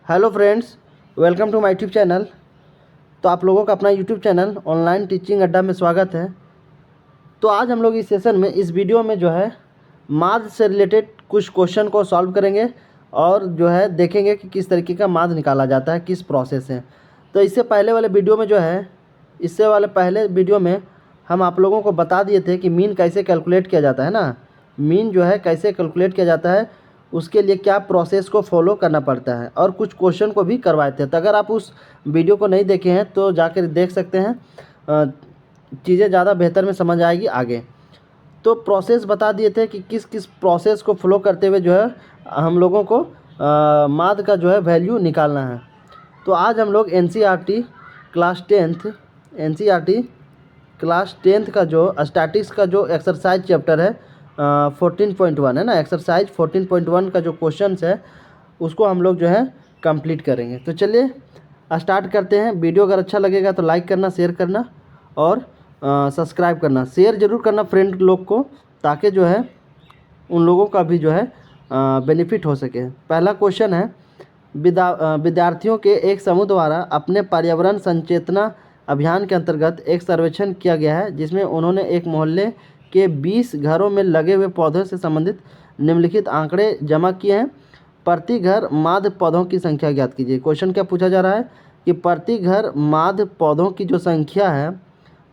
Hello friends, welcome to my YouTube channel. तो आप लोगों का अपना यूट्यूब चैनल ऑनलाइन टीचिंग अड्डा में स्वागत है। तो आज हम लोग इस सेशन में इस वीडियो में जो है माद से रिलेटेड कुछ क्वेश्चन को सॉल्व करेंगे और जो है देखेंगे कि किस तरीके का माद निकाला जाता है, किस प्रोसेस से। तो इससे पहले वाले वीडियो में जो है पहले वीडियो में हम आप लोगों को बता दिए थे कि मीन कैसे कैलकुलेट किया जाता है ना। मीन जो है कैसे कैलकुलेट किया जाता है, उसके लिए क्या प्रोसेस को फॉलो करना पड़ता है, और कुछ क्वेश्चन को भी करवाए थे। तो अगर आप उस वीडियो को नहीं देखे हैं तो जाकर देख सकते हैं, चीज़ें ज़्यादा बेहतर में समझ आएगी आगे। तो प्रोसेस बता दिए थे कि किस किस प्रोसेस को फॉलो करते हुए जो है हम लोगों को माद का जो है वैल्यू निकालना है। तो आज हम लोग एनसीईआरटी क्लास टेंथ का जो स्टैटिक्स का जो एक्सरसाइज चैप्टर है 14.1 है ना, एक्सरसाइज 14.1 का जो क्वेश्चंस है उसको हम लोग जो है कंप्लीट करेंगे। तो चलिए स्टार्ट करते हैं। वीडियो अगर अच्छा लगेगा तो लाइक करना, शेयर करना और सब्सक्राइब करना। शेयर ज़रूर करना फ्रेंड लोग को, ताकि जो है उन लोगों का भी जो है बेनिफिट हो सके। पहला क्वेश्चन है, विद्यार्थियों के एक समूह द्वारा अपने पर्यावरण संचेतना अभियान के अंतर्गत एक सर्वेक्षण किया गया है, जिसमें उन्होंने एक मोहल्ले के 20 घरों में लगे हुए पौधों से संबंधित निम्नलिखित आंकड़े जमा किए हैं। प्रति घर माद पौधों की संख्या ज्ञात कीजिए। क्वेश्चन क्या पूछा जा रहा है कि प्रति घर माद पौधों की जो संख्या है,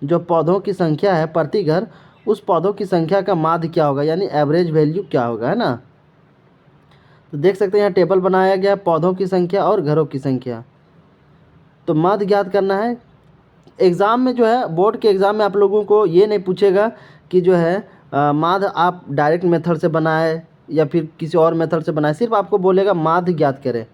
जो पौधों की संख्या है प्रति घर, उस पौधों की संख्या का माद क्या होगा, यानी एवरेज वैल्यू क्या होगा, है ना। तो देख सकते हैं यहाँ टेबल बनाया गया है, पौधों की संख्या और घरों की संख्या। तो माद ज्ञात करना है। एग्ज़ाम में जो है, बोर्ड के एग्ज़ाम में आप लोगों को ये नहीं पूछेगा कि जो है माद आप डायरेक्ट मेथड से बनाए या फिर किसी और मेथड से बनाए, सिर्फ आपको बोलेगा माद ज्ञात करें।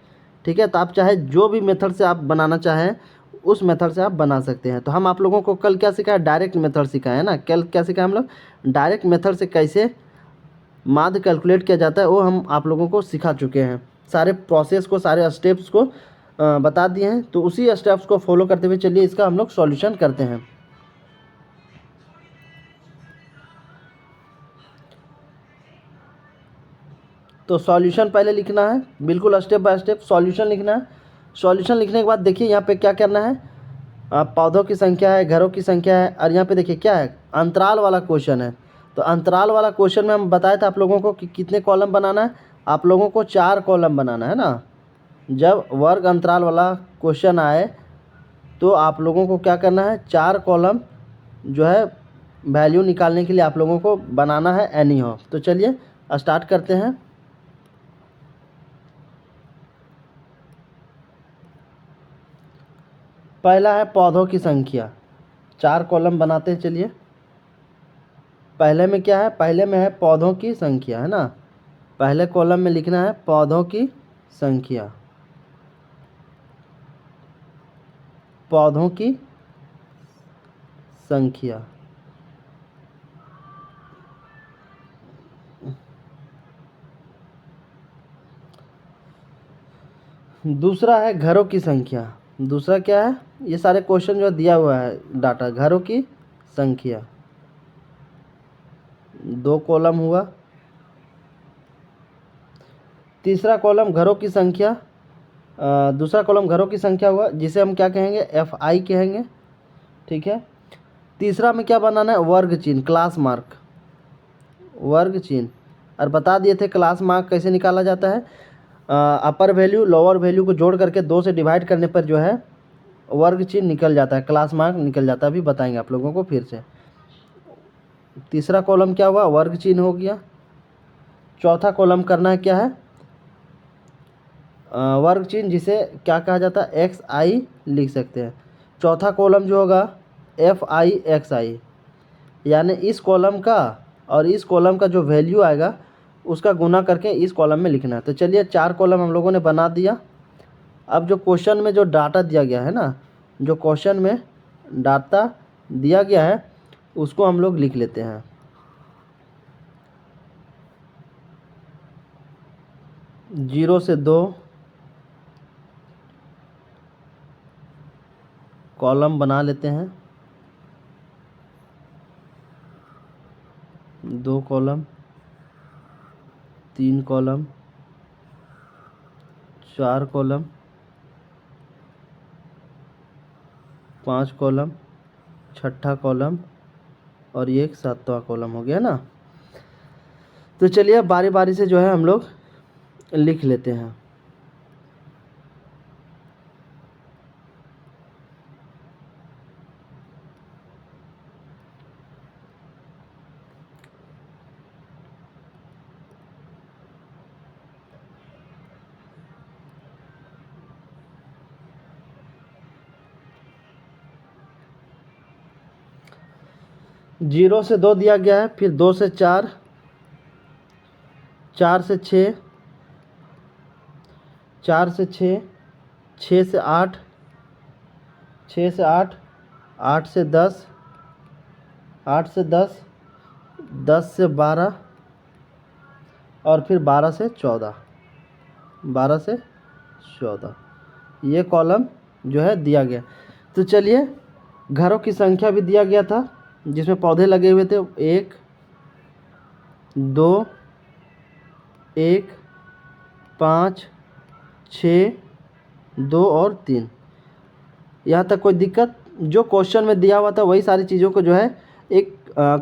ठीक है, तो आप चाहे जो भी मेथड से आप बनाना चाहें उस मेथड से आप बना सकते हैं। तो हम आप लोगों को कल क्या सिखाया, डायरेक्ट मेथड सिखाया है ना। कल क्या सिखाया हम लोग, डायरेक्ट मेथड से कैसे माद कैलकुलेट किया जाता है वो हम आप लोगों को सिखा चुके हैं। सारे प्रोसेस को, सारे स्टेप्स को बता दिए हैं। तो उसी स्टेप्स को फॉलो करते हुए चलिए इसका हम लोग सॉल्यूशन करते हैं। तो सॉल्यूशन पहले लिखना है, बिल्कुल स्टेप बाय स्टेप सॉल्यूशन लिखना है। सॉल्यूशन लिखने के बाद देखिए यहाँ पे क्या करना है, पौधों की संख्या है, घरों की संख्या है, और यहाँ पे देखिए क्या है, अंतराल वाला क्वेश्चन है। तो अंतराल वाला क्वेश्चन में हम बताया था आप लोगों को कि कितने कॉलम बनाना है। आप लोगों को 4 कॉलम बनाना है ना। जब वर्ग अंतराल वाला क्वेश्चन आए तो आप लोगों को क्या करना है, 4 कॉलम जो है वैल्यू निकालने के लिए आप लोगों को बनाना है एनी हो। तो चलिए स्टार्ट करते हैं। पहला है पौधों की संख्या, 4 कॉलम बनाते हैं। चलिए पहले में क्या है, पहले में है पौधों की संख्या, है ना। पहले कॉलम में लिखना है पौधों की संख्या, पौधों की संख्या। दूसरा है घरों की संख्या। दूसरा क्या है, ये सारे क्वेश्चन जो दिया हुआ है डाटा, घरों की संख्या, 2 कॉलम हुआ। तीसरा कॉलम घरों की संख्या, दूसरा कॉलम घरों की संख्या हुआ, जिसे हम क्या कहेंगे, एफ आई कहेंगे। ठीक है। तीसरा में क्या बनाना है, वर्ग चिन्ह, क्लास मार्क, वर्ग चिन्ह। और बता दिए थे क्लास मार्क कैसे निकाला जाता है, अपर वैल्यू लोअर वैल्यू को जोड़ करके 2 से डिवाइड करने पर जो है वर्ग चिन्ह निकल जाता है, क्लास मार्क निकल जाता है। अभी बताएंगे आप लोगों को फिर से। तीसरा कॉलम क्या हुआ, वर्ग चिन्ह हो गया। चौथा कॉलम करना है क्या है, वर्ग चिन्ह, जिसे क्या कहा जाता है, एक्स आई लिख सकते हैं। चौथा कॉलम जो होगा एफ आई एक्स आई, यानी इस कॉलम का और इस कॉलम का जो वैल्यू आएगा उसका गुना करके इस कॉलम में लिखना है। तो चलिए 4 कॉलम हम लोगों ने बना दिया। अब जो क्वेश्चन में जो डाटा दिया गया है ना, जो क्वेश्चन में डाटा दिया गया है उसको हम लोग लिख लेते हैं। 0 से 2 कॉलम बना लेते हैं, 2 कॉलम, 3 कॉलम, 4 कॉलम, 5 कॉलम, छठा कॉलम और ये एक 7वां कॉलम हो गया ना। तो चलिए बारी बारी से जो है हम लोग लिख लेते हैं। जीरो से 2 दिया गया है, फिर 2 से 4, 4 से 6, 4 से 6, 6 से 8, 6 से 8, 8 से 10, 8 से 10, 10 से 12 और फिर 12 से 14, 12 से 14 ये कॉलम जो है दिया गया। तो चलिए घरों की संख्या भी दिया गया था जिसमें पौधे लगे हुए थे, 1 2 1 5 6 2 और 3। यहाँ तक कोई दिक्कत? जो क्वेश्चन में दिया हुआ था वही सारी चीज़ों को जो है एक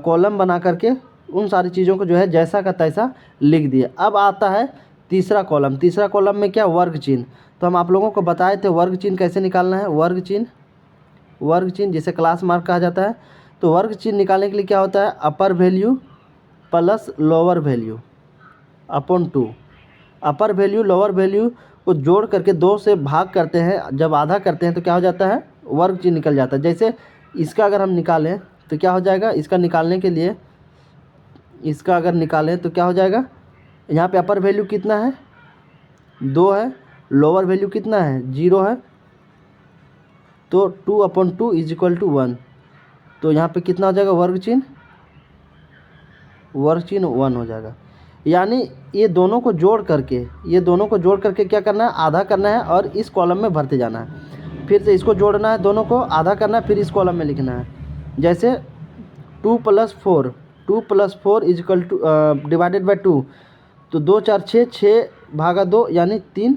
कॉलम बना करके उन सारी चीज़ों को जो है जैसा का तैसा लिख दिया। अब आता है तीसरा कॉलम। तीसरा कॉलम में क्या? वर्ग चिन्ह। तो हम आप लोगों को बताए थे वर्ग चिन्ह कैसे निकालना है। वर्ग चिन्ह जिसे क्लास मार्क कहा जाता है। तो वर्ग चिन्ह निकालने के लिए क्या होता है? अपर value plus lower value upon 2। अपर वैल्यू लोअर वैल्यू को जोड़ करके 2 से भाग करते हैं, जब आधा करते हैं तो क्या हो जाता है? वर्ग चिन्ह निकल जाता है। जैसे इसका अगर हम निकालें तो क्या हो जाएगा? इसका निकालने के लिए इसका अगर निकालें तो क्या हो जाएगा? यहाँ पे अपर वैल्यू कितना है? 2 है। लोअर वैल्यू कितना है? 0 है। तो 2/2 = 1। तो यहाँ पे कितना हो जाएगा? वर्ग चिन्ह 1 हो जाएगा। यानी ये दोनों को जोड़ करके क्या करना है? आधा करना है और इस कॉलम में भरते जाना है। फिर से इसको जोड़ना है, दोनों को आधा करना है, फिर इस कॉलम में लिखना है। जैसे 2 + 4 डिवाइडेड बाई 2। तो 2 4 6, 6/2 यानी 3।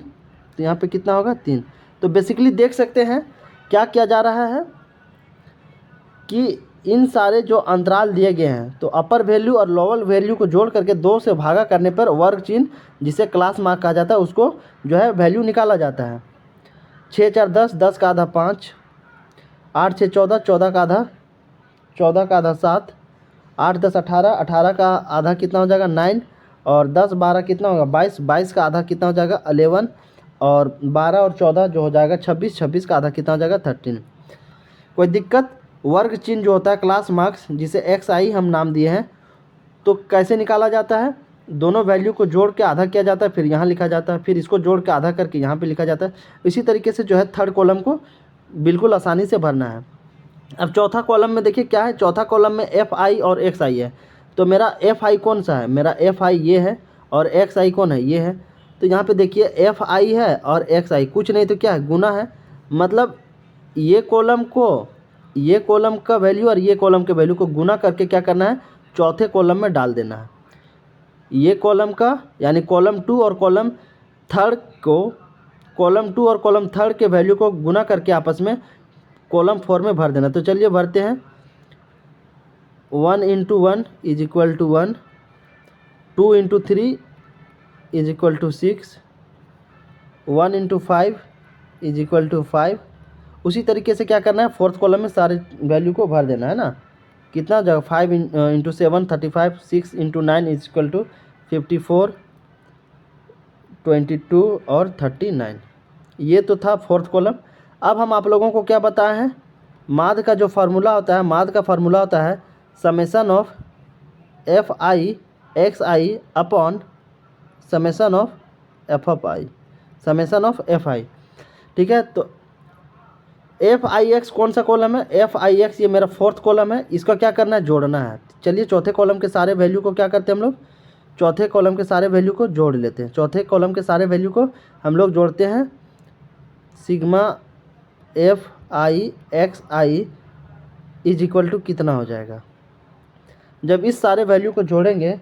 तो यहाँ पे कितना होगा? 3। तो बेसिकली देख सकते हैं क्या किया जा रहा है कि इन सारे जो अंतराल दिए गए हैं तो अपर वैल्यू और लोअर वैल्यू को जोड़ करके 2 से भागा करने पर वर्ग चिन्ह जिसे क्लास मार्क कहा जाता है उसको जो है वैल्यू निकाला जाता है। 6 4 10, 10 का आधा 5, 8 6 14, 14 का आधा 7, 8 10 18, 18 का आधा कितना हो जाएगा? 9 और 10 12 कितना होगा? 22, 22 का आधा कितना हो जाएगा? 11 और 12 और 14 जो हो जाएगा 26, 26 का आधा कितना हो जाएगा? 13। कोई दिक्कत? वर्ग चिन्ह जो होता है क्लास मार्क्स जिसे XI हम नाम दिए हैं, तो कैसे निकाला जाता है? दोनों वैल्यू को जोड़ के आधा किया जाता है, फिर यहाँ लिखा जाता है, फिर इसको जोड़ के आधा करके यहाँ पे लिखा जाता है। इसी तरीके से जो है थर्ड कॉलम को बिल्कुल आसानी से भरना है। अब चौथा कॉलम में देखिए क्या है? चौथा कॉलम में FI और XI है। तो मेरा FI कौन सा है? मेरा FI ये है और XI कौन है? ये है। तो यहाँ पे देखिए FI है और XI कुछ नहीं तो क्या है? गुना है। मतलब ये कॉलम का वैल्यू और ये कॉलम के वैल्यू को गुना करके क्या करना है? चौथे कॉलम में डाल देना है। ये कॉलम का यानी कॉलम 2 और कॉलम थर्ड के वैल्यू को गुना करके आपस में कॉलम 4 में भर देना। तो चलिए भरते हैं। 1 × 1 = 1, 2 × 3 = 6, 1 × 5 = 5। उसी तरीके से क्या करना है? फोर्थ कॉलम में सारे वैल्यू को भर देना है ना। कितना जगह? 5 × 7 35, 6 × 9 = 54, 22 और 39। ये तो था फोर्थ कॉलम। अब हम आप लोगों को क्या बताए हैं? माध्य का जो फार्मूला होता है, माध्य का फार्मूला होता है summation of FI XI upon summation of FI। ठीक है। तो FIX कौन सा कॉलम है? FIX ये मेरा फोर्थ कॉलम है। इसका क्या करना है? जोड़ना है। चलिए चौथे कॉलम के सारे वैल्यू को क्या करते हैं हम लोग? चौथे कॉलम के सारे वैल्यू को जोड़ लेते हैं। चौथे कॉलम के सारे वैल्यू को हम लोग जोड़ते हैं। सिग्मा FI XI = कितना हो जाएगा? जब इस सारे वैल्यू को जोड़ेंगे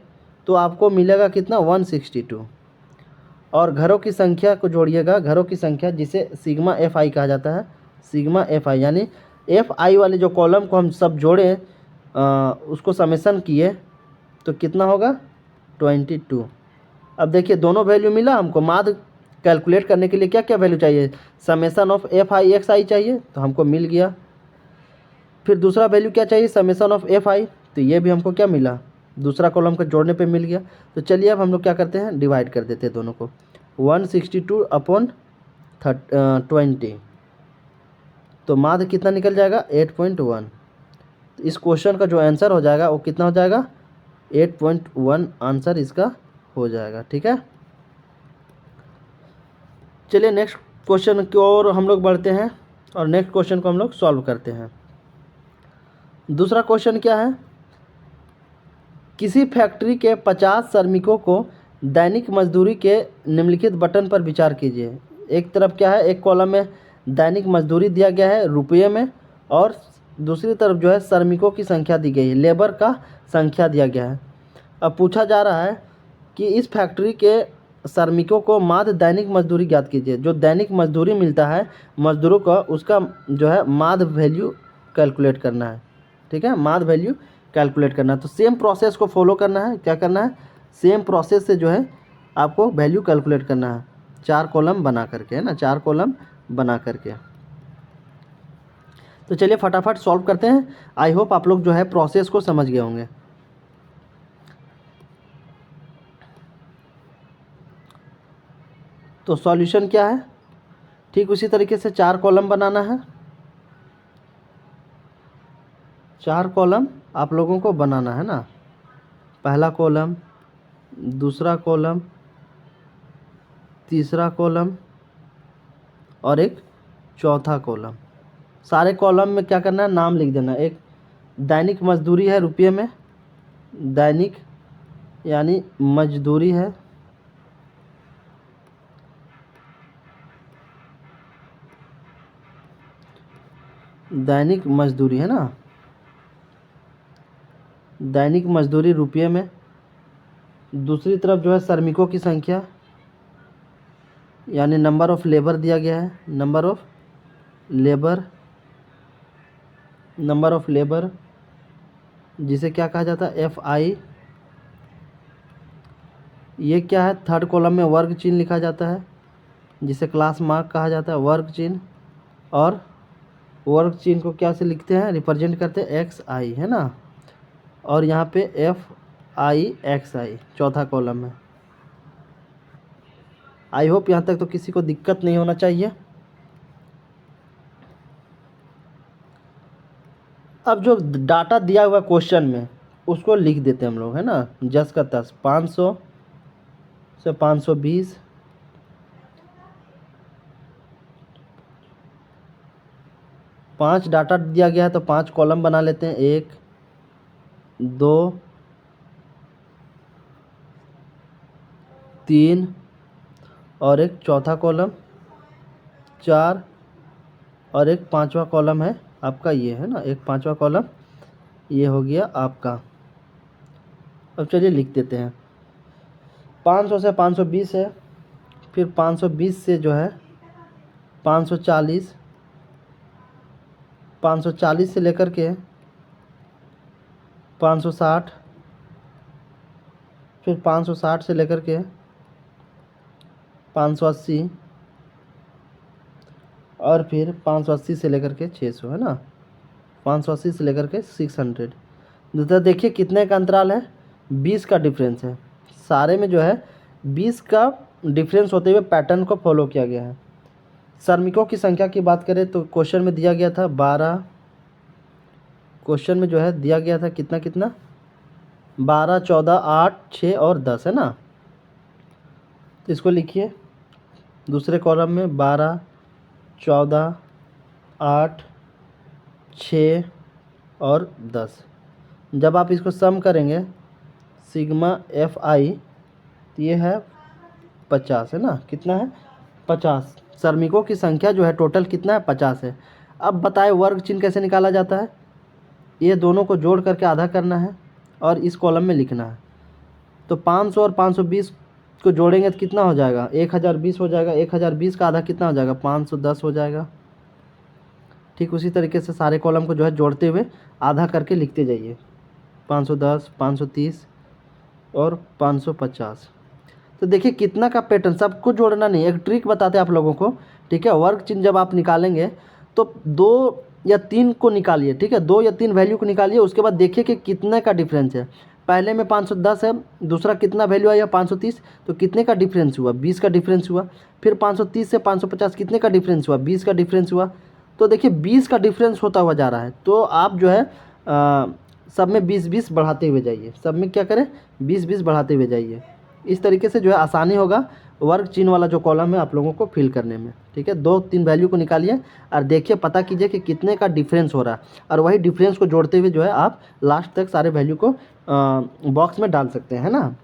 तो आपको मिलेगा कितना? 162। और घरों की संख्या को जोड़िएगा। घरों की संख्या जिसे सिग्मा FI कहा जाता है। सिग्मा FI यानी एफ आई वाले जो कॉलम को हम सब जोड़े उसको समेसन किए तो कितना होगा 22। अब देखिए दोनों वैल्यू मिला हमको। माध्य कैलकुलेट करने के लिए क्या क्या वैल्यू चाहिए, summation of f i x i चाहिए तो हमको मिल गया। फिर दूसरा वैल्यू क्या चाहिए, समेसन ऑफ एफ आई, तो ये भी हमको क्या मिला, दूसरा कॉलम का जोड़ने पे मिल गया। तो चलिए अब हम लोग क्या करते हैं, डिवाइड कर देते हैं दोनों को। 162 अपॉन 20, तो माध्य कितना निकल जाएगा 8.1। तो इस क्वेश्चन का जो आंसर हो जाएगा वो कितना हो जाएगा 8.1 आंसर इसका हो जाएगा। ठीक है, चलिए नेक्स्ट क्वेश्चन की ओर हम लोग बढ़ते हैं और नेक्स्ट क्वेश्चन को हम लोग सॉल्व करते हैं। दूसरा क्वेश्चन क्या है, किसी फैक्ट्री के 50 श्रमिकों को दैनिक मजदूरी के निम्नलिखित बटन पर विचार कीजिए। एक तरफ क्या है, एक कॉलम में दैनिक मजदूरी दिया गया है रुपये में, और दूसरी तरफ जो है श्रमिकों की संख्या दी गई है, लेबर का संख्या दिया गया है। अब पूछा जा रहा है कि इस फैक्ट्री के श्रमिकों को माध्य दैनिक मजदूरी ज्ञात कीजिए। जो दैनिक मजदूरी मिलता है मजदूरों का, उसका जो है माध्य वैल्यू कैलकुलेट करना है। ठीक है, माध्य वैल्यू कैलकुलेट करना है। तो सेम प्रोसेस को फॉलो करना है। क्या करना है, सेम प्रोसेस से जो है आपको वैल्यू कैलकुलेट करना है, 4 कॉलम बना करके, है ना, 4 कॉलम बना करके। तो चलिए फटाफट सॉल्व करते हैं। आई होप आप लोग जो है प्रोसेस को समझ गए होंगे। तो सॉल्यूशन क्या है, ठीक उसी तरीके से 4 कॉलम बनाना है। 4 कॉलम आप लोगों को बनाना है ना, पहला कॉलम, दूसरा कॉलम, तीसरा कॉलम और एक चौथा कॉलम। सारे कॉलम में क्या करना है, नाम लिख देना। एक दैनिक मजदूरी है रुपये में, दैनिक यानी मजदूरी है, दैनिक मजदूरी है ना, दैनिक मजदूरी रुपये में। दूसरी तरफ जो है श्रमिकों की संख्या यानी नंबर ऑफ़ लेबर दिया गया है, number of labour, number of labour जिसे क्या कहा जाता है एफ आई। ये क्या है, थर्ड कॉलम में वर्ग चिन्ह लिखा जाता है जिसे क्लास मार्क कहा जाता है, वर्ग चिन्ह। और वर्ग चिन्ह को क्या से लिखते हैं, रिप्रेजेंट करते हैं एक्स आई, है ना। और यहाँ पे एफ आई एक्स आई चौथा कॉलम है। आई होप यहाँ तक तो किसी को दिक्कत नहीं होना चाहिए। अब जो डाटा दिया हुआ क्वेश्चन में उसको लिख देते हैं हम लोग, है ना, 10 का 10, 500 से 520, 5 डाटा दिया गया है तो 5 कॉलम बना लेते हैं, 1 2 3 और एक चौथा कॉलम 4 और एक पांचवा कॉलम है आपका ये, है ना, एक पांचवा कॉलम ये हो गया आपका। अब चलिए लिख देते हैं, 500 से 520 है, फिर 520 से जो है 540, 540 से लेकर के 560, फिर 560 से लेकर के 580 और फिर 580 से लेकर के 600, है ना, 580 से लेकर के 600। तो देखिए कितने का अंतराल है, 20 का डिफरेंस है। सारे में जो है 20 का डिफरेंस होते हुए पैटर्न को फॉलो किया गया है। श्रमिकों की संख्या की बात करें तो क्वेश्चन में दिया गया था 12, क्वेश्चन में जो है दिया गया था कितना कितना 12, 14, 8, 6 और 10, है ना। तो इसको लिखिए दूसरे कॉलम में 12, 14, 8, 6 और 10। जब आप इसको सम करेंगे सिग्मा एफ आई तो ये है 50, है ना, कितना है 50। श्रमिकों की संख्या जो है टोटल कितना है 50 है। अब बताए वर्ग चिन्ह कैसे निकाला जाता है, ये दोनों को जोड़ करके आधा करना है और इस कॉलम में लिखना है। तो 500 और 520 को जोड़ेंगे तो कितना हो जाएगा 1020 हो जाएगा। 1020 का आधा कितना हो जाएगा 510 हो जाएगा। ठीक उसी तरीके से सारे कॉलम को जो है जोड़ते हुए आधा करके लिखते जाइए। 510, 530 और 550। तो देखिए कितना का पैटर्न, सबको जोड़ना नहीं, एक ट्रिक बताते हैं आप लोगों को, ठीक है। वर्ग चिन्ह जब आप निकालेंगे तो 2 या 3 को निकालिए, ठीक है, 2 या 3 वैल्यू को निकालिए, उसके बाद देखिए कि कितने का डिफरेंस है। पहले में 510 है, दूसरा कितना वैल्यू आया 530, तो कितने का डिफरेंस हुआ, 20 का डिफरेंस हुआ। फिर 530 से 550 कितने का डिफरेंस हुआ, 20 का डिफरेंस हुआ। तो देखिए 20 का डिफरेंस होता हुआ जा रहा है, तो आप जो है सब में 20-20 बढ़ाते हुए जाइए, सब में क्या करें 20-20 बढ़ाते हुए जाइए। इस तरीके से जो है आसानी होगा वर्ग चिन्ह वाला जो कॉलम है आप लोगों को फिल करने में, ठीक है। 2-3 वैल्यू को निकालिए और देखिए, पता कीजिए कि कितने का डिफरेंस हो रहा है, और वही डिफरेंस को जोड़ते हुए जो है आप लास्ट तक सारे वैल्यू को बॉक्स में डाल सकते हैं ना।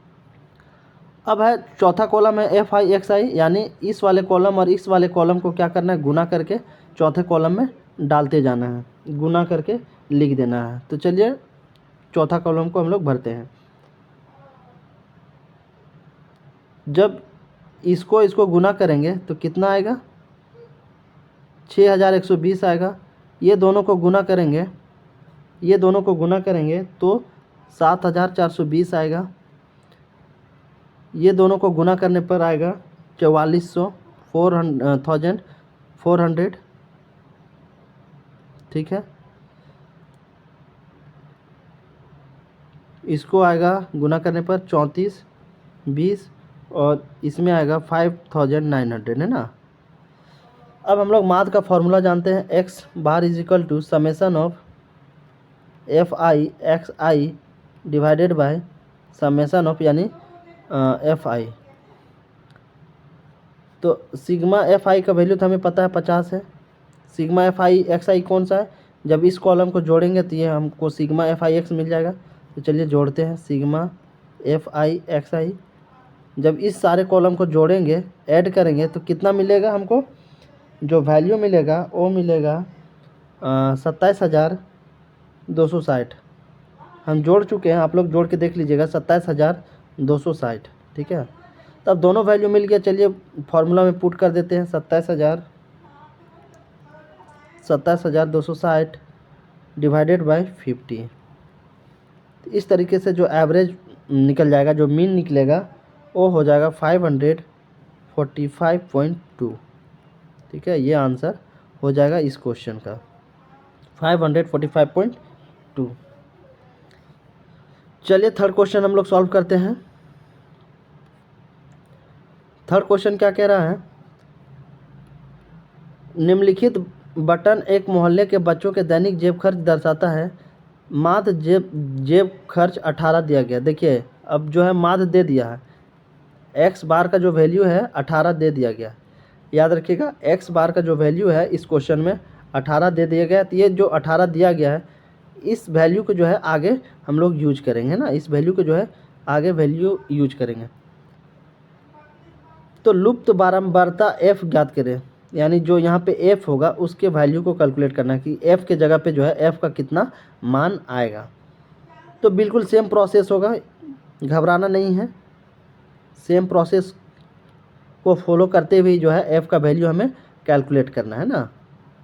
अब है चौथा कॉलम है FI XI, यानी इस वाले कॉलम और इस वाले कॉलम को क्या करना है, गुना करके चौथे कॉलम में डालते जाना है, गुना करके लिख देना है। तो चलिए चौथा कॉलम को हम लोग भरते हैं। जब इसको गुना करेंगे तो कितना आएगा, 6120 आएगा। ये दोनों को गुना करेंगे, ये दोनों को गुना करेंगे तो 7420 आएगा। ये दोनों को गुना करने पर आएगा 4400, 4400, ठीक है। इसको आएगा गुना करने पर 3420, और इसमें आएगा 5900, है ना। अब हम लोग माथ का फॉर्मूला जानते हैं, x bar is equal to summation of FI XI divided by summation of यानी FI। तो सिग्मा FI का वैल्यू तो हमें पता है 50 है। सिग्मा FI XI कौन सा है, जब इस कॉलम को जोड़ेंगे तो ये हमको सिग्मा FIX मिल जाएगा। तो चलिए जोड़ते हैं, सिग्मा FIXI। जब इस सारे कॉलम को जोड़ेंगे, ऐड करेंगे, तो कितना मिलेगा हमको, जो वैल्यू मिलेगा वो मिलेगा 27,260। हम जोड़ चुके हैं, आप लोग जोड़ के देख लीजिएगा, 27,260, ठीक है। तब दोनों वैल्यू मिल गया। चलिए फॉर्मूला में पुट कर देते हैं, 27,260 डिवाइडेड बाय 50। इस तरीके से जो एवरेज निकल जाएगा, जो मीन निकलेगा वो हो जाएगा 545.2, ठीक है। ये आंसर हो जाएगा इस क्वेश्चन का 545.2। चलिए थर्ड क्वेश्चन हम लोग सॉल्व करते हैं। थर्ड क्वेश्चन क्या कह रहा है, निम्नलिखित बटन एक मोहल्ले के बच्चों के दैनिक जेब खर्च दर्शाता है। माध्य जेब खर्च 18 दिया गया। देखिए अब जो है माध्य दे दिया है, एक्स बार का जो वैल्यू है 18 दे दिया गया। याद रखिएगा एक्स बार का जो वैल्यू है इस क्वेश्चन में 18 दे दिया गया। तो ये जो 18 दिया गया है, इस वैल्यू को जो है आगे हम लोग यूज करेंगे ना, इस वैल्यू को जो है आगे वैल्यू यूज करेंगे। तो लुप्त बारंबारता f ज्ञात करें, यानी जो यहाँ पे f होगा उसके वैल्यू को कैलकुलेट करना कि f के जगह पे जो है f का कितना मान आएगा। तो बिल्कुल सेम प्रोसेस होगा, घबराना नहीं है, सेम प्रोसेस को फॉलो करते हुए जो है f का वैल्यू हमें कैलकुलेट करना है ना,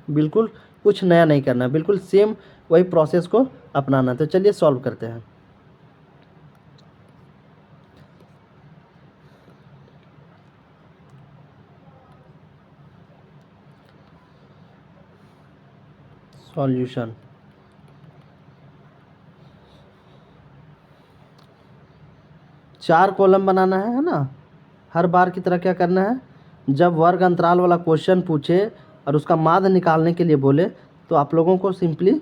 बिल्कुल कुछ नया नहीं करना, बिल्कुल सेम वही प्रोसेस को अपनाना। तो चलिए सॉल्व करते हैं। सॉल्यूशन, चार कॉलम बनाना है ना। हर बार की तरह क्या करना है, जब वर्ग अंतराल वाला क्वेश्चन पूछे और उसका माध्य निकालने के लिए बोले, तो आप लोगों को सिंपली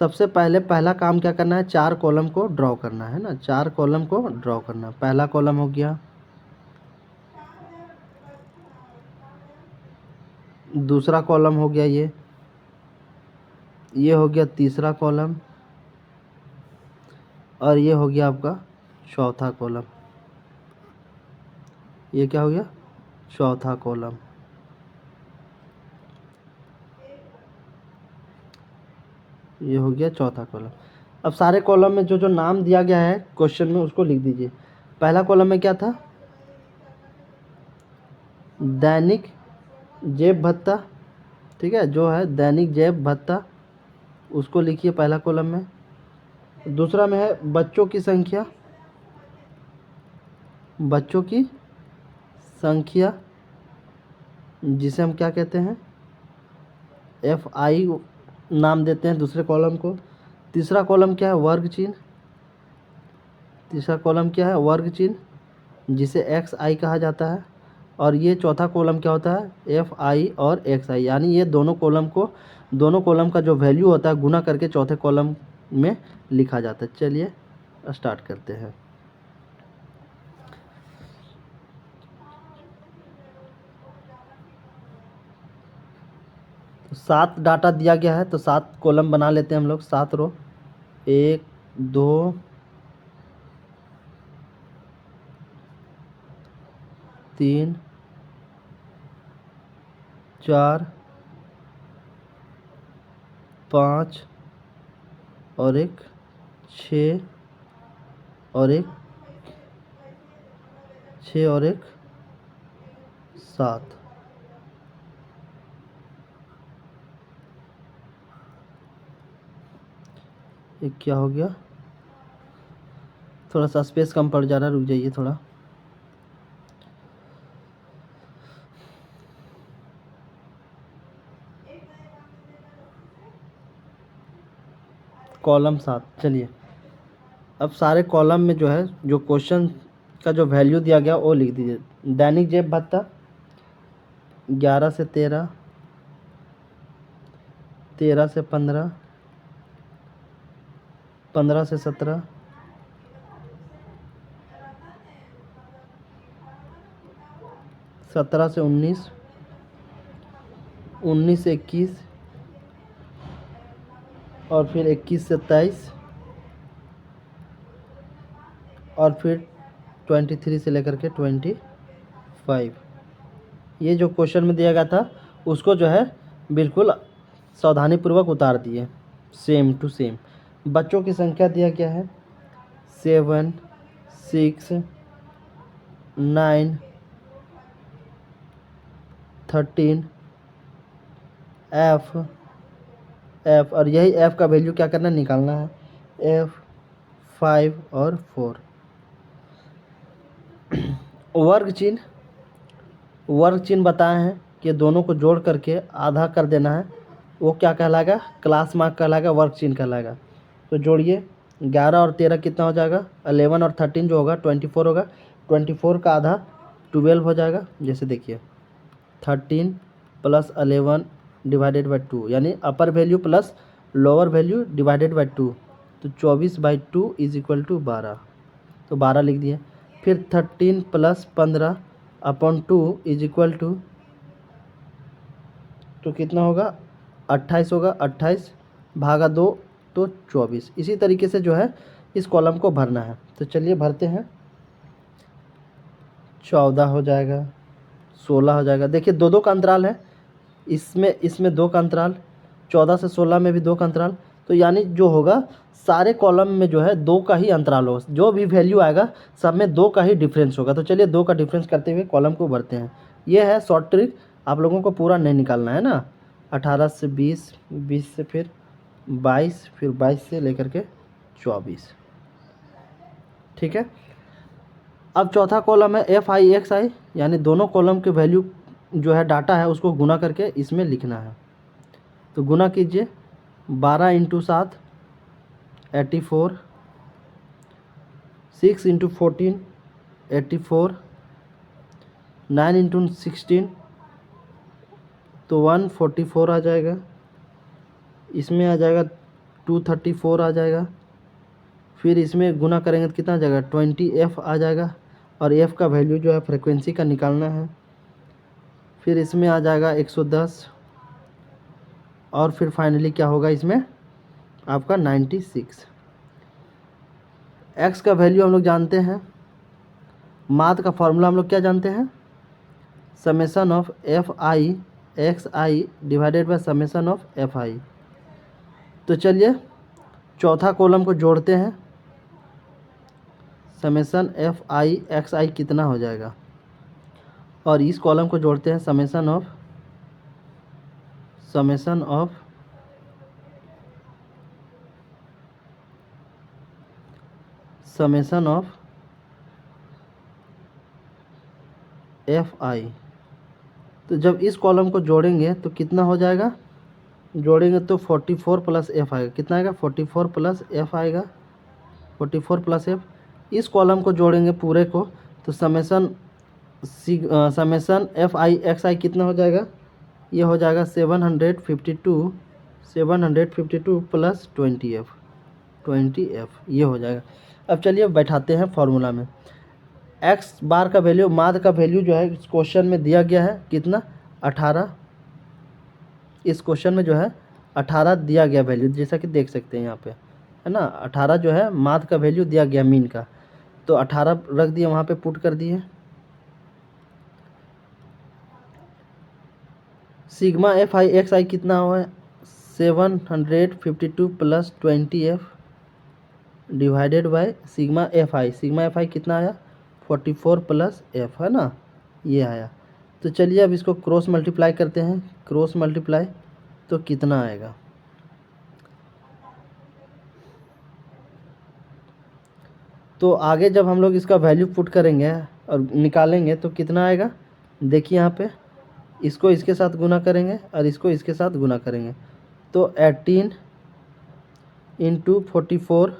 सबसे पहले पहला काम क्या करना है, चार कॉलम को ड्रॉ करना है ना, चार कॉलम को ड्रॉ करना। पहला कॉलम हो गया, दूसरा कॉलम हो गया ये हो गया तीसरा कॉलम, और ये हो गया आपका चौथा कॉलम। ये क्या हो गया, चौथा कॉलम। ये हो गया चौथा कॉलम। अब सारे कॉलम में जो जो नाम दिया गया है क्वेश्चन में उसको लिख दीजिए। पहला कॉलम में क्या था, दैनिक जेब भत्ता, ठीक है, जो है दैनिक जैव भत्ता उसको लिखिए पहला कॉलम में। दूसरा में है बच्चों की संख्या, बच्चों की संख्या जिसे हम क्या कहते हैं, FI नाम देते हैं दूसरे कॉलम को। तीसरा कॉलम क्या है, वर्ग चिन्ह, तीसरा कॉलम क्या है, वर्ग चिन्ह जिसे XI कहा जाता है। और ये चौथा कॉलम क्या होता है, FI और XI, यानी ये दोनों कॉलम को, दोनों कॉलम का जो वैल्यू होता है गुना करके चौथे कॉलम में लिखा जाता है। चलिए स्टार्ट करते हैं। तो 7 डाटा दिया गया है, तो 7 कॉलम बना लेते हैं हम लोग, 7 रो। 1 2 3 4 5 और एक 6 और एक 6 और एक 7। ये क्या हो गया, थोड़ा सा स्पेस कम पड़ जा रहा है, रुक जाइए थोड़ा। कॉलम 7। चलिए अब सारे कॉलम में जो है, जो क्वेश्चन का जो वैल्यू दिया गया वो लिख दीजिए। दैनिक जेब भत्ता 11 से 13, 13 से 15, 15 से 17, 17 से 19, 19 से 21 और फिर 21 से 23 और फिर 23 से लेकर के 25। ये जो क्वेश्चन में दिया गया था उसको जो है बिल्कुल सावधानीपूर्वक उतार दिए, सेम टू सेम। बच्चों की संख्या दिया गया है 7 6 9 13 F और यही F का वैल्यू क्या करना है, निकालना है, F 5 और 4। वर्ग चिन्ह, वर्ग चिन्ह बताए हैं कि दोनों को जोड़ करके आधा कर देना है, वो क्या कहलाएगा, क्लास मार्क कहलाएगा, वर्ग चिन्ह कहलाएगा। तो जोड़िए 11 और 13 कितना हो जाएगा, 11 और 13 जो होगा 24 होगा, 24 का आधा 12 हो जाएगा। जैसे देखिए 13 प्लस 11 डिवाइडेड बाई 2, यानी अपर value plus lower value divided by 2, तो 24/2 इज इक्वल टू 12, तो 12 लिख दिए। फिर 13 plus 15 upon 2 is equal to, तो कितना होगा, 28 होगा, 28 भागा 2 तो 24। इसी तरीके से जो है इस कॉलम को भरना है। तो चलिए भरते हैं। 14 हो जाएगा, 16 हो जाएगा। देखिए दो दो का अंतराल है, इसमें 2 का अंतराल, 14 से 16 में भी 2 का अंतराल। तो यानी जो होगा सारे कॉलम में जो है 2 का ही अंतराल होगा, जो भी वैल्यू आएगा सब में 2 का ही डिफरेंस होगा। तो चलिए 2 का डिफरेंस करते हुए कॉलम को भरते हैं। ये है शॉर्ट ट्रिक, आप लोगों को पूरा नहीं निकालना है ना। 18 से 20, 20 से फिर 22, फिर 22 से लेकर के 24, ठीक है। अब चौथा कॉलम है FI XI, यानी दोनों कॉलम के वैल्यू जो है डाटा है उसको गुना करके इसमें लिखना है। तो गुना कीजिए, 12 इंटू 7 84, 6 इंटू 14 84, 9 इंटू 16 तो 144 आ जाएगा। इसमें आ जाएगा 234 आ जाएगा। फिर इसमें गुना करेंगे तो कितना आ जाएगा, 20F आ जाएगा। और F का वैल्यू जो है फ्रिक्वेंसी का निकालना है। फिर इसमें आ जाएगा 110 और फिर फाइनली क्या होगा इसमें आपका 96। X का वैल्यू हम लोग जानते हैं, मात का फॉर्मूला हम लोग क्या जानते हैं, summation of FI XI divided by summation of FI। तो चलिए चौथा कॉलम को जोड़ते हैं, समेसन FI XI कितना हो जाएगा, और इस कॉलम को जोड़ते हैं, समेसन समेशन ऑफ एफ आई। तो जब इस कॉलम को जोड़ेंगे तो कितना हो जाएगा, जोड़ेंगे तो 44 प्लस एफ आएगा। कितना आएगा, 44 प्लस एफ आएगा, 44 प्लस एफ। इस कॉलम को जोड़ेंगे पूरे को तो summation F i x i कितना हो जाएगा, ये हो जाएगा 752 प्लस 20 एफ, ये हो जाएगा। अब चलिए बैठाते हैं फॉर्मूला में। एक्स बार का वैल्यू, माद का वैल्यू जो है इस क्वेश्चन में दिया गया है कितना, 18। इस क्वेश्चन में जो है 18 दिया गया वैल्यू, जैसा कि देख सकते हैं यहाँ पे, है ना। 18 जो है माद का वैल्यू दिया गया मीन का, तो 18 रख दिए वहाँ पे, पुट कर दिए। Sigma f i x i कितना हुआ है, 752 plus 20 F divided by sigma f I. Sigma f आई कितना आया, 44 प्लस एफ, है ना, ये आया। तो चलिए अब इसको क्रॉस मल्टीप्लाई करते हैं। क्रॉस मल्टीप्लाई तो कितना आएगा, तो आगे जब हम लोग इसका वैल्यू पुट करेंगे और निकालेंगे तो कितना आएगा, देखिए यहाँ पे इसको इसके साथ गुना करेंगे और इसको इसके साथ गुना करेंगे तो 18 इंटू 44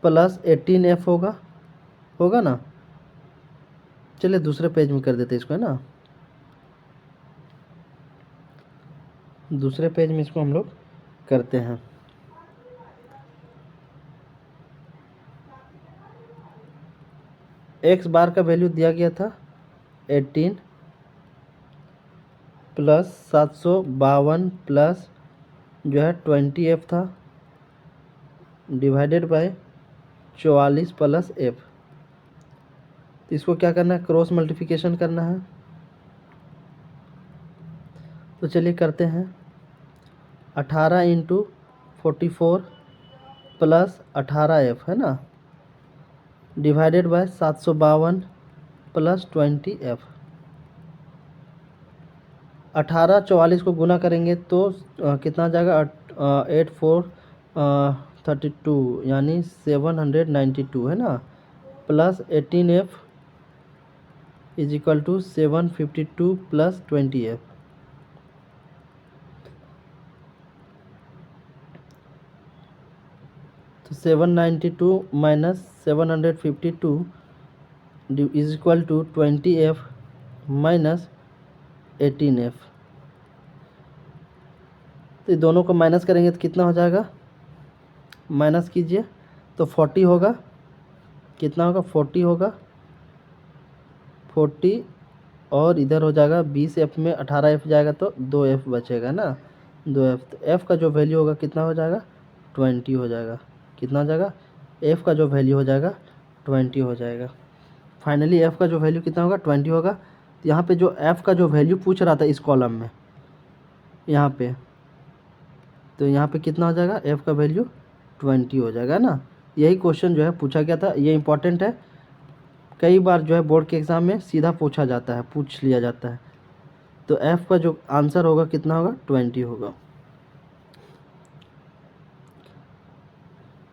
प्लस 18 एफ होगा ना। चलिए दूसरे पेज में कर देते इसको, है ना, दूसरे पेज में इसको हम लोग करते हैं। एक्स बार का वैल्यू दिया गया था 18 प्लस 752 प्लस जो है 20 एफ था डिवाइडेड बाय 44 प्लस एफ। तो इसको क्या करना है, क्रॉस मल्टीप्लिकेशन करना है। तो चलिए करते हैं, 18 इंटू 44 प्लस 18 एफ, है ना, डिवाइडेड बाय 752 प्लस 20 एफ। 18 44 को गुना करेंगे तो कितना आ जाएगा, 8432 यानी 792, है ना, plus 18 f is equal to 752 plus 20 f. तो 792 minus 752 is equal to 20 f minus 18 f. तो दोनों को माइनस करेंगे तो कितना हो जाएगा, माइनस कीजिए तो 40 होगा, कितना होगा, 40 होगा, 40 और इधर हो जाएगा 20 एफ में 18 एफ जाएगा तो 2 एफ बचेगा ना, 2 एफ। तो एफ का जो वैल्यू होगा कितना हो जाएगा, 20 हो जाएगा। कितना हो जाएगा, एफ का जो वैल्यू हो जाएगा 20 हो जाएगा। फाइनली एफ का जो वैल्यू कितना होगा, 20 होगा। तो यहाँ पे जो एफ का जो वैल्यू पूछ रहा था इस कॉलम में यहाँ पे, तो यहाँ पे कितना हो जाएगा, एफ का वैल्यू 20 हो जाएगा ना। यही क्वेश्चन जो है पूछा गया था, ये इंपॉर्टेंट है, कई बार जो है बोर्ड के एग्ज़ाम में सीधा पूछा जाता है, पूछ लिया जाता है। तो एफ का जो आंसर होगा कितना होगा, 20 होगा।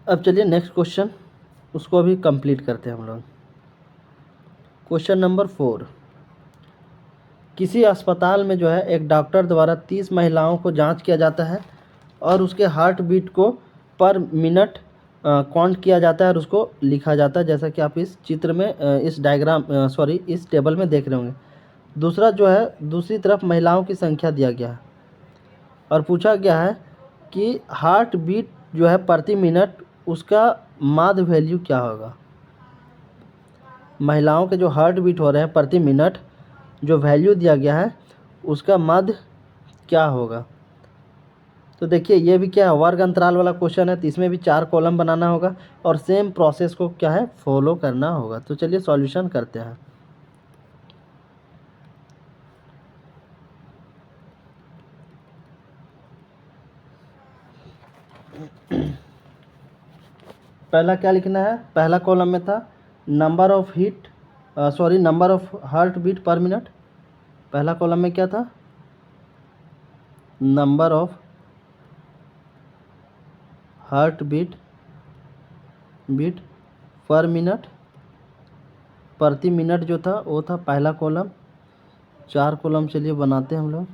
अब चलिए नेक्स्ट क्वेश्चन, उसको अभी कंप्लीट करते हैं हम लोग। क्वेश्चन नंबर 4, किसी अस्पताल में जो है एक डॉक्टर द्वारा 30 महिलाओं को जांच किया जाता है और उसके हार्ट बीट को पर मिनट काउंट किया जाता है और उसको लिखा जाता है, जैसा कि आप इस चित्र में इस डायग्राम इस टेबल में देख रहे होंगे। दूसरा जो है, दूसरी तरफ महिलाओं की संख्या दिया गया है और पूछा गया है कि हार्ट बीट जो है प्रति मिनट, उसका माध्य वैल्यू क्या होगा। महिलाओं के जो हार्ट बीट हो रहे हैं प्रति मिनट, जो वैल्यू दिया गया है उसका माध्य क्या होगा। तो देखिए ये भी क्या है, वर्ग अंतराल वाला क्वेश्चन है, तो इसमें भी 4 कॉलम बनाना होगा और सेम प्रोसेस को क्या है, फॉलो करना होगा। तो चलिए सॉल्यूशन करते हैं। पहला क्या लिखना है, पहला कॉलम में था number of heart beat per minute. पहला कॉलम में क्या था, number of heart beat per minute, प्रति मिनट जो था वो था पहला कॉलम। 4 कॉलम चलिए बनाते हैं हम लोग।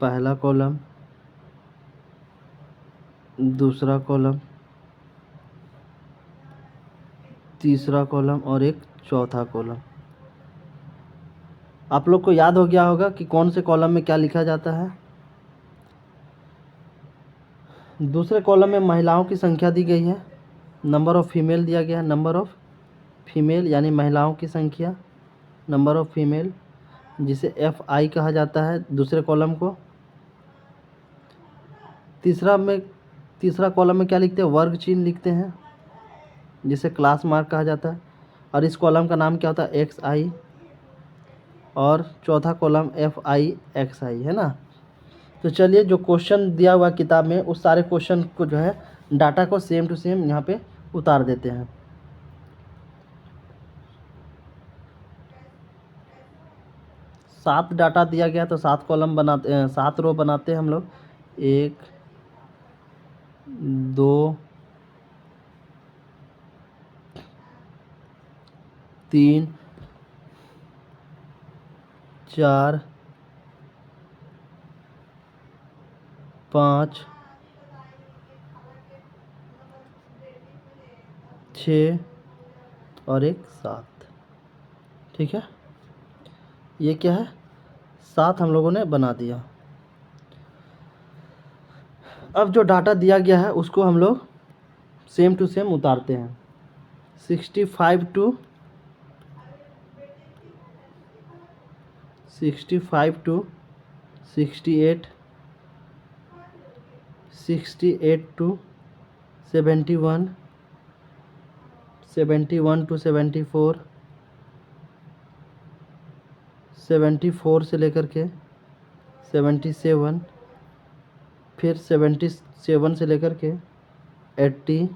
पहला कॉलम, दूसरा कॉलम, तीसरा कॉलम और एक चौथा कॉलम। आप लोग को याद हो गया होगा कि कौन से कॉलम में क्या लिखा जाता है। दूसरे कॉलम में महिलाओं की संख्या दी गई है, नंबर ऑफ़ फीमेल दिया गया है, नंबर ऑफ़ फीमेल यानी महिलाओं की संख्या, नंबर ऑफ़ फीमेल जिसे FI कहा जाता है दूसरे कॉलम को। तीसरा कॉलम में क्या लिखते हैं, वर्ग चिन्ह लिखते हैं जिसे क्लास मार्क कहा जाता है, और इस कॉलम का नाम क्या होता है, XI। और चौथा कॉलम FIXI है ना। तो चलिए जो क्वेश्चन दिया हुआ किताब में उस सारे क्वेश्चन को जो है डाटा को सेम टू सेम यहाँ पे उतार देते हैं। सात डाटा दिया गया तो 7 कॉलम बनाते हैं, 7 रो बनाते हैं हम लोग। 1 2 3 4 5 6 और एक 7। ठीक है, ये क्या है, 7 हम लोगों ने बना दिया। अब जो डाटा दिया गया है उसको हम लोग सेम टू सेम उतारते हैं। 65 टू 68 68 टू 71 71 टू 74 74 से लेकर के 77, फिर 77 से लेकर के 80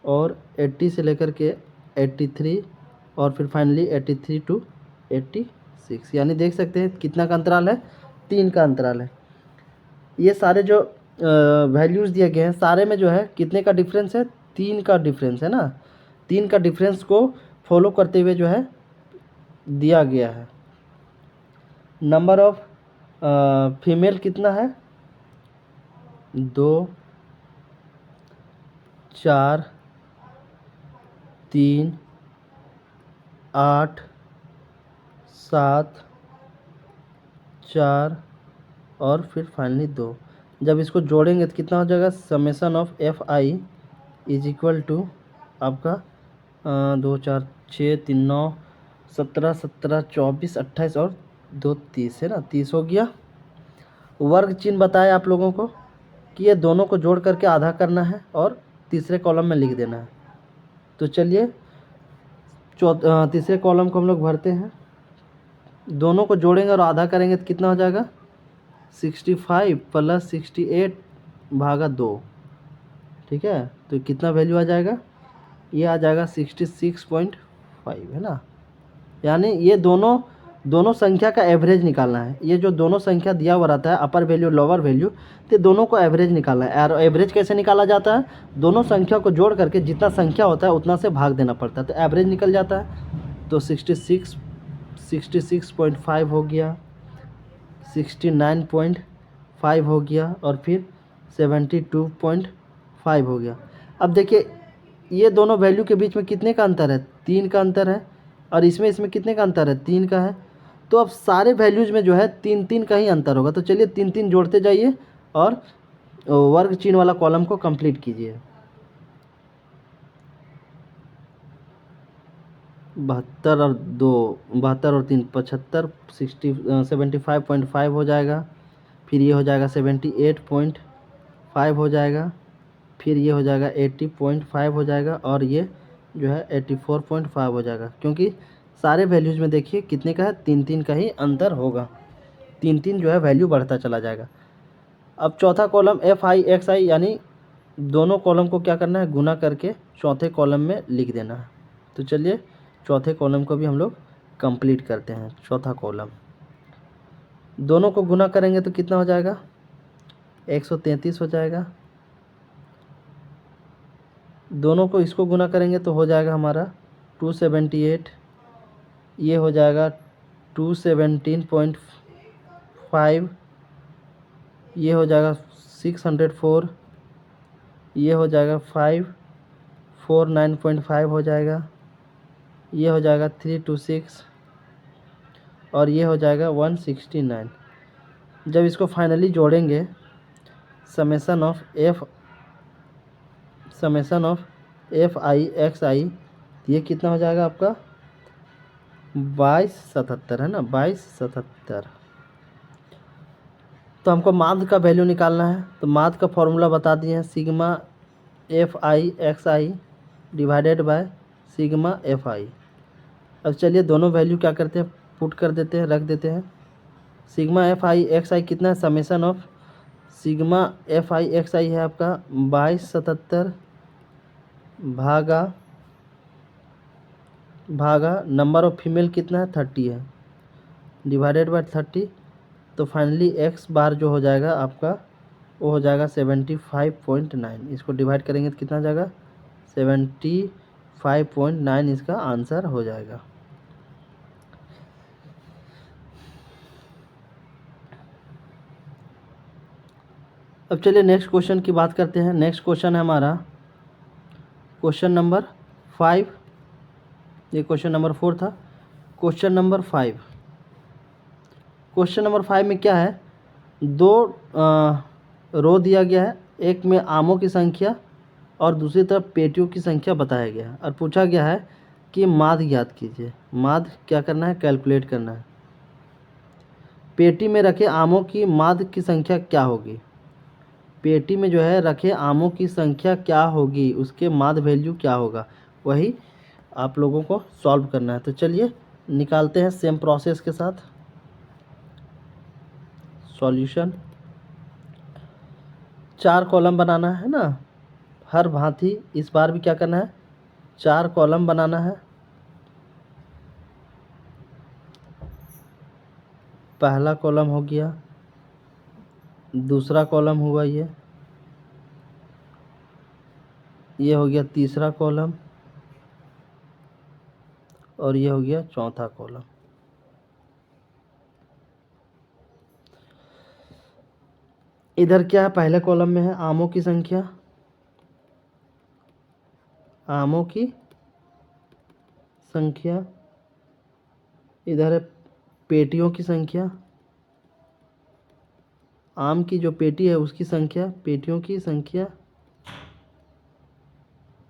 और 80 से लेकर के 83 और फिर फाइनली 83 टू 86। यानी देख सकते हैं कितना का अंतराल है, 3 का अंतराल है। ये सारे जो वैल्यूज़ दिए गए हैं सारे में जो है कितने का डिफरेंस है, 3 का डिफरेंस है ना। 3 का डिफरेंस को फॉलो करते हुए जो है दिया गया है। नंबर ऑफ फीमेल कितना है, 2 4 3 8 7 4 और फिर फाइनली 2। जब इसको जोड़ेंगे तो कितना हो जाएगा, summation of FI is equal to आपका 2 4 6 3 9 17 17 24 28 और 2 30 है ना, 30 हो गया। वर्ग चिन्ह बताया आप लोगों को कि ये दोनों को जोड़ करके आधा करना है और तीसरे कॉलम में लिख देना है। तो चलिए तीसरे कॉलम को हम लोग भरते हैं। दोनों को जोड़ेंगे और आधा करेंगे तो कितना हो जाएगा, 65 प्लस 68 भागा 2। ठीक है, तो कितना वैल्यू आ जाएगा, ये आ जाएगा 66.5 है ना। यानी ये दोनों संख्या का एवरेज निकालना है। ये जो दोनों संख्या दिया हुआ रहता है अपर वैल्यू लोअर वैल्यू, तो दोनों को एवरेज निकालना है। और एवरेज कैसे निकाला जाता है, दोनों संख्या को जोड़ करके जितना संख्या होता है उतना से भाग देना पड़ता है, तो एवरेज निकल जाता है। तो 66.5 हो गया, 69.5 हो गया और फिर 72.5 हो गया। अब देखिए ये दोनों वैल्यू के बीच में कितने का अंतर है, 3 का अंतर है, और इसमें कितने का अंतर है, 3 का है। तो अब सारे वैल्यूज़ में जो है 3 का ही अंतर होगा। तो चलिए 3 जोड़ते जाइए और वर्ग चिन्ह वाला कॉलम को कंप्लीट कीजिए। 72 और 2 72 और 3 75 75.5 हो जाएगा। फिर ये हो जाएगा 78.5 हो जाएगा। फिर ये हो जाएगा 80.5 हो जाएगा और ये जो है 84.5 हो जाएगा। क्योंकि सारे वैल्यूज़ में देखिए कितने का है, 3 का ही अंतर होगा। 3 जो है वैल्यू बढ़ता चला जाएगा। अब चौथा कॉलम FI XI यानी दोनों कॉलम को क्या करना है, गुना करके चौथे कॉलम में लिख देना है। तो चलिए चौथे कॉलम को भी हम लोग कंप्लीट करते हैं। चौथा कॉलम दोनों को गुना करेंगे तो कितना हो जाएगा, 133 हो जाएगा। दोनों को इसको गुना करेंगे तो हो जाएगा हमारा 278। ये हो जाएगा 217.5। ये हो जाएगा 604। ये हो जाएगा 549.5 हो जाएगा। ये हो जाएगा 326 और ये हो जाएगा 169। जब इसको फाइनली जोड़ेंगे summation of f i x i, ये कितना हो जाएगा आपका 2277 है ना, 2277। तो हमको माध्य का वैल्यू निकालना है। तो माध्य का फॉर्मूला बता दिए हैं, sigma f i x I divided by sigma f आई। अब चलिए दोनों वैल्यू क्या करते हैं, पुट कर देते हैं, रख देते हैं। Sigma f i x i कितना है, summation of sigma f i x i है आपका 2277 भागा नंबर ऑफ फीमेल कितना है 30 है, डिवाइडेड बाय 30। तो फाइनली एक्स बार जो हो जाएगा आपका वो हो जाएगा 75.9। इसको डिवाइड करेंगे तो कितना हो जाएगा 75.9, इसका आंसर हो जाएगा। अब चलिए नेक्स्ट क्वेश्चन की बात करते हैं। नेक्स्ट क्वेश्चन है हमारा क्वेश्चन नंबर 5। ये क्वेश्चन नंबर 4 था। क्वेश्चन नंबर 5, क्वेश्चन नंबर 5 में क्या है, दो रो दिया गया है, एक में आमों की संख्या और दूसरी तरफ पेटियों की संख्या बताया गया है और पूछा गया है कि माध्य ज्ञात कीजिए। माध्य क्या करना है, कैलकुलेट करना है। पेटी में रखे आमों की माध्य की संख्या क्या होगी, पेटी में जो है रखे आमों की संख्या क्या होगी, उसके माध्य वैल्यू क्या होगा, वही आप लोगों को सॉल्व करना है। तो चलिए निकालते हैं सेम प्रोसेस के साथ सॉल्यूशन। 4 कॉलम बनाना है ना, हर भांति इस बार भी क्या करना है, 4 कॉलम बनाना है। पहला कॉलम हो गया, दूसरा कॉलम हुआ ये हो गया तीसरा कॉलम और ये हो गया चौथा कॉलम। इधर क्या है, पहले कॉलम में है आमों की संख्या, आमों की संख्या। इधर है पेटियों की संख्या, आम की जो पेटी है उसकी संख्या, पेटियों की संख्या,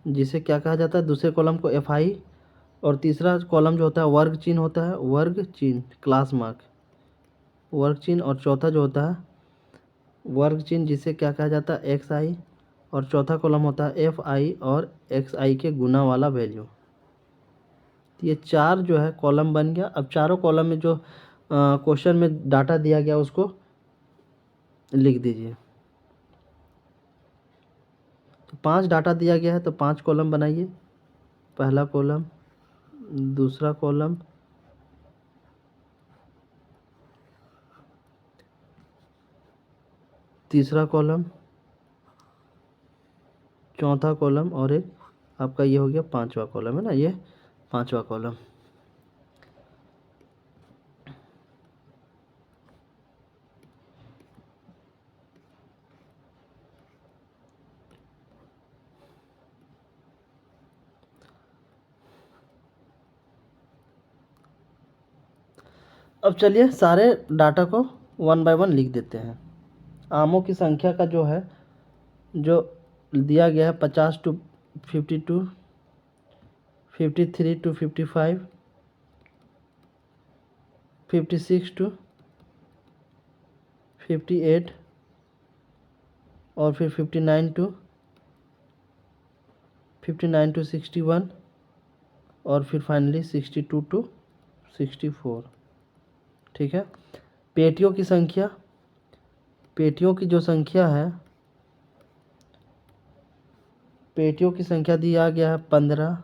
जिसे क्या कहा जाता है, दूसरे कॉलम को एफ आई, और तीसरा कॉलम जो होता है वर्ग चिन्ह होता है, वर्ग चिन्ह क्लास मार्क वर्ग चिन्ह, और चौथा जो होता है वर्ग चिन्ह जिसे क्या कहा जाता है एक्स आई, और चौथा कॉलम होता है एफ आई और एक्स आई के गुना वाला वैल्यू। तो ये 4 जो है कॉलम बन गया। अब चारों कॉलम में जो क्वेश्चन में डाटा दिया गया उसको लिख दीजिए। तो 5 डाटा दिया गया है तो 5 कॉलम बनाइए। पहला कॉलम, दूसरा कॉलम, तीसरा कॉलम, चौथा कॉलम और एक आपका ये हो गया 5वां कॉलम है ना, ये 5वां कॉलम। अब चलिए सारे डाटा को 1 बाय 1 लिख देते हैं। आमों की संख्या का जो है, जो दिया गया है 50 to 52, 53 to 55, 56 to 58 और फिर 59 to 61 और फिर फाइनली 62 to 64। ठीक है। पेटियों की संख्या, पेटियों की जो संख्या है पेटियों की संख्या दिया गया है 15,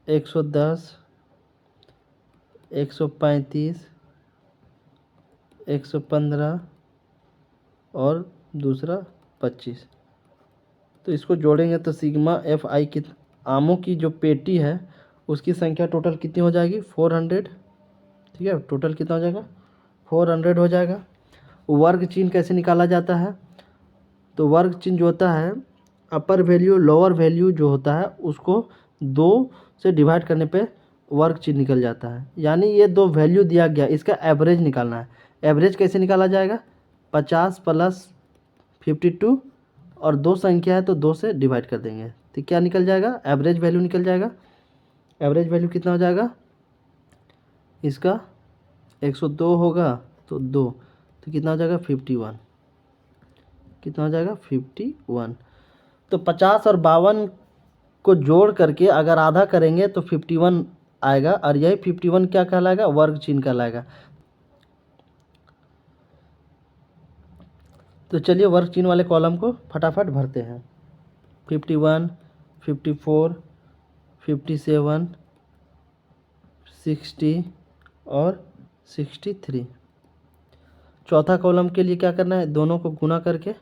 110, 135, 115 और दूसरा 25। तो इसको जोड़ेंगे तो सिग्मा एफ आई की आमों की जो पेटी है उसकी संख्या टोटल कितनी हो जाएगी 400। ठीक है, टोटल कितना हो जाएगा 400 हो जाएगा। वर्ग चिन्ह कैसे निकाला जाता है? तो वर्ग चिन्ह जो होता है अपर वैल्यू लोअर वैल्यू जो होता है उसको 2 से डिवाइड करने पे वर्ग चिन्ह निकल जाता है। यानी ये 2 वैल्यू दिया गया, इसका एवरेज निकालना है। एवरेज कैसे निकाला जाएगा? 50 + 52 और 2 संख्या है तो 2 से डिवाइड कर देंगे तो क्या निकल जाएगा? एवरेज वैल्यू निकल जाएगा। एवरेज वैल्यू कितना हो जाएगा इसका? 102 होगा तो 2 तो कितना हो जाएगा 51। कितना हो जाएगा 51। तो 50 और 52 को जोड़ करके अगर आधा करेंगे तो 51 आएगा और यही 51 क्या कहलाएगा? वर्ग चिन्ह कहलाएगा। तो चलिए वर्ग चिन्ह वाले कॉलम को फटाफट भरते हैं। 51, 54, 57, 60 और 63। चौथा कॉलम के लिए क्या करना है? दोनों को गुना करके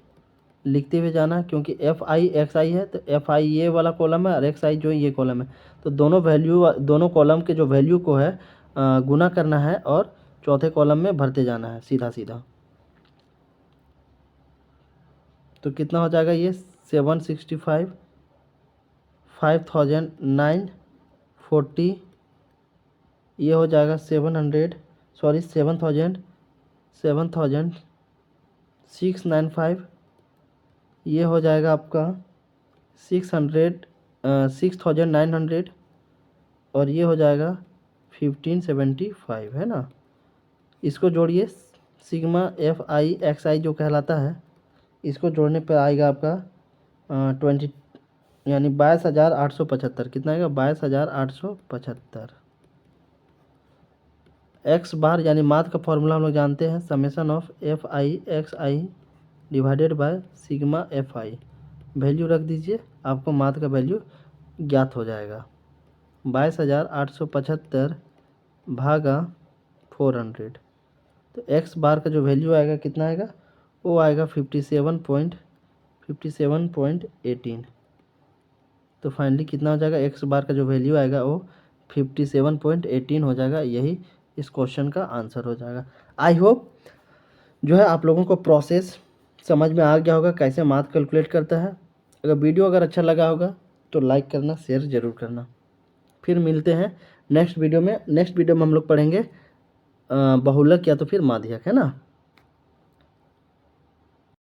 लिखते हुए जाना है, क्योंकि एफ आई एक्स आई है तो एफ आई ये वाला कॉलम है और एक्स आई जो ये कॉलम है। तो दोनों कॉलम के जो वैल्यू को है गुना करना है और चौथे कॉलम में भरते जाना है सीधा सीधा। तो कितना हो जाएगा ये 765, 5940, ये हो जाएगा 7695, ये हो जाएगा आपका 6900 और ये हो जाएगा 1575 है ना। इसको जोड़िए, सिग्मा एफ आई एक्स आई जो कहलाता है इसको जोड़ने पर आएगा आपका 20 यानी 22,875। कितना आएगा? 22,875। एक्स बार यानी मात का फॉर्मूला हम लोग जानते हैं, summation of f i x I divided by sigma f I. Value रख दीजिए, आपको मात का वैल्यू ज्ञात हो जाएगा। 22,875 भागा 400। तो एक्स बार का जो वैल्यू आएगा कितना आएगा? वो आएगा 57.18। तो फाइनली कितना हो जाएगा? एक्स बार का जो वैल्यू आएगा वो 57.18 हो जाएगा। यही इस क्वेश्चन का आंसर हो जाएगा। आई होप जो है आप लोगों को प्रोसेस समझ में आ गया होगा कैसे मैथ कैलकुलेट करता है। अगर वीडियो अच्छा लगा होगा तो लाइक करना, शेयर ज़रूर करना। फिर मिलते हैं नेक्स्ट वीडियो में। नेक्स्ट वीडियो में हम लोग पढ़ेंगे बहुलक या तो फिर माध्यक, है ना।